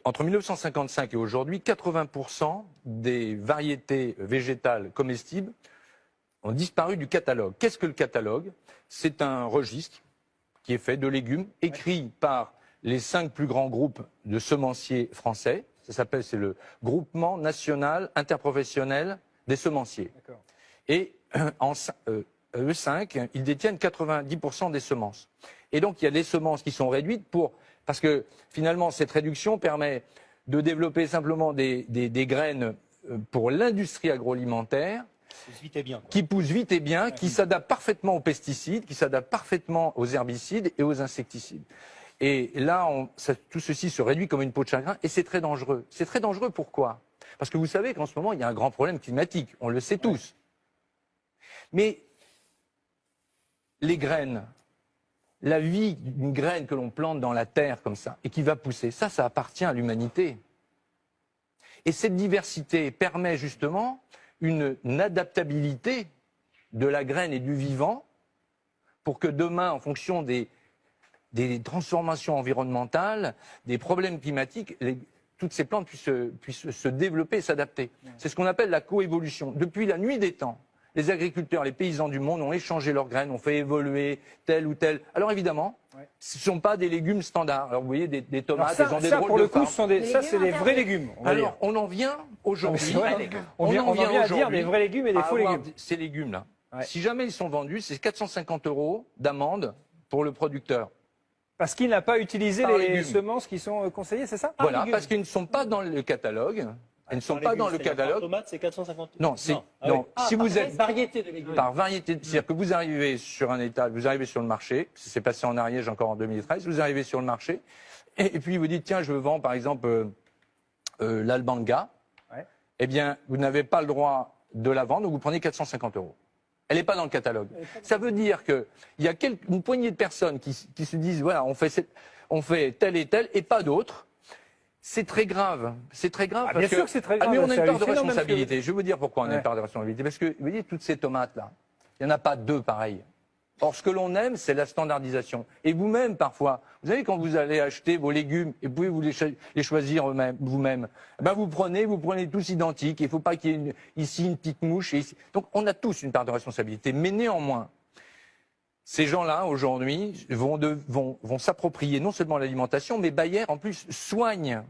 Entre 1955 et aujourd'hui, 80% des variétés végétales comestibles ont disparu du catalogue. Qu'est-ce que le catalogue? C'est un registre qui est fait de légumes, écrit par les 5 plus grands groupes de semenciers français. C'est le Groupement national interprofessionnel des semenciers. Et eux 5, ils détiennent 90% des semences. Et donc il y a des semences qui sont réduites parce que finalement cette réduction permet de développer simplement des graines pour l'industrie agroalimentaire qui poussent vite et bien, qui s'adaptent parfaitement aux pesticides, qui s'adaptent parfaitement aux herbicides et aux insecticides. Et là, tout ceci se réduit comme une peau de chagrin et c'est très dangereux. C'est très dangereux pourquoi? Parce que vous savez qu'en ce moment, il y a un grand problème climatique, on le sait tous. Mais les graines, la vie d'une graine que l'on plante dans la terre comme ça et qui va pousser, ça appartient à l'humanité. Et cette diversité permet justement une adaptabilité de la graine et du vivant pour que demain, en fonction des transformations environnementales, des problèmes climatiques, toutes ces plantes puissent se développer et s'adapter. C'est ce qu'on appelle la coévolution. Depuis la nuit des temps, les agriculteurs, les paysans du monde ont échangé leurs graines, ont fait évoluer tel ou tel. Alors évidemment, ce ne sont pas des légumes standards. Alors vous voyez, des tomates, elles ont des drôles de formes. Ça, c'est des vrais légumes. Alors, on en vient aujourd'hui. On vient à dire des vrais légumes et des faux légumes. Ces légumes-là, si jamais ils sont vendus, c'est 450 € d'amende pour le producteur. Parce qu'il n'a pas utilisé les semences qui sont conseillées, c'est ça? Voilà, parce qu'ils ne sont pas dans le catalogue. Elles ne sont pas dans le catalogue. Par tomate, c'est 450 €. Non, si vous êtes variété de légumes. Par variété, c'est-à-dire que vous arrivez sur un étal, vous arrivez sur le marché, c'est passé en Ariège encore en 2013, vous arrivez sur le marché, et puis vous dites, tiens, je vends par exemple l'albanga, eh bien, vous n'avez pas le droit de la vendre, donc vous prenez 450 €. Elle n'est pas dans le catalogue. Ça veut dire qu'il y a une poignée de personnes qui se disent, voilà, on fait tel et pas d'autres. C'est très grave. C'est très grave. Bien sûr que c'est très grave. Mais on a une part de responsabilité. Je vais vous dire pourquoi on a une part de responsabilité. Parce que, vous voyez, toutes ces tomates-là, il n'y en a pas 2 pareilles. Or, ce que l'on aime, c'est la standardisation. Et vous-même, parfois, vous savez, quand vous allez acheter vos légumes, et vous pouvez les choisir vous-même, ben vous prenez tous identiques. Il ne faut pas qu'il y ait ici une petite mouche. Donc, on a tous une part de responsabilité. Mais néanmoins, ces gens-là, aujourd'hui, vont s'approprier non seulement l'alimentation, mais Bayer, en plus, soigne.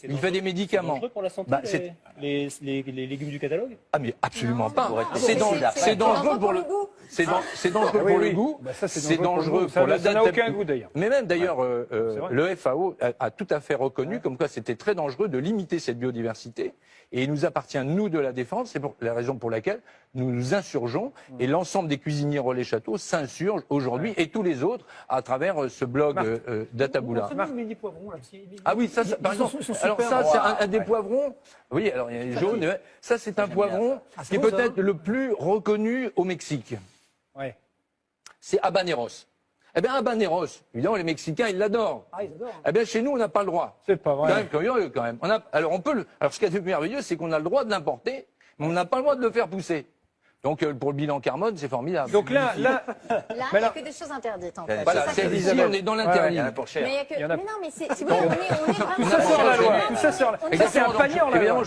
Il fait des médicaments. C'est dangereux pour la santé, les légumes du catalogue? Ah, mais absolument pas. C'est dangereux pour le goût. C'est dangereux pour le goût. C'est dangereux pour la ça n'a aucun goût, d'ailleurs. Mais même, d'ailleurs, le FAO a tout à fait reconnu comme quoi c'était très dangereux de limiter cette biodiversité. Et il nous appartient, nous, de la défendre. C'est la raison pour laquelle nous nous insurgeons. Et l'ensemble des cuisiniers Relais Château s'insurgent aujourd'hui, et tous les autres, à travers ce blog d'Ataboula. Ah oui, ça, par exemple, alors ça, c'est un des poivrons. Oui, alors il y a les jaunes. Ça, c'est un poivron qui est peut-être le plus reconnu au Mexique. C'est habaneros. Eh bien, habaneros, évidemment, les Mexicains, ils l'adorent. Ah, ils adorent. Eh bien, chez nous, on n'a pas le droit. C'est pas vrai. C'est quand même curieux, quand même. Alors, ce qui est merveilleux, c'est qu'on a le droit de l'importer, mais on n'a pas le droit de le faire pousser. Donc, pour le bilan carbone, c'est formidable. Donc là, il n'y a que des choses interdites, en fait. Voilà, ici, on est dans l'interdit. Mais non, mais si vous voulez, on est vraiment... Tout ça sort la loi. Tout ça sort. Ça, c'est un panier en la loi.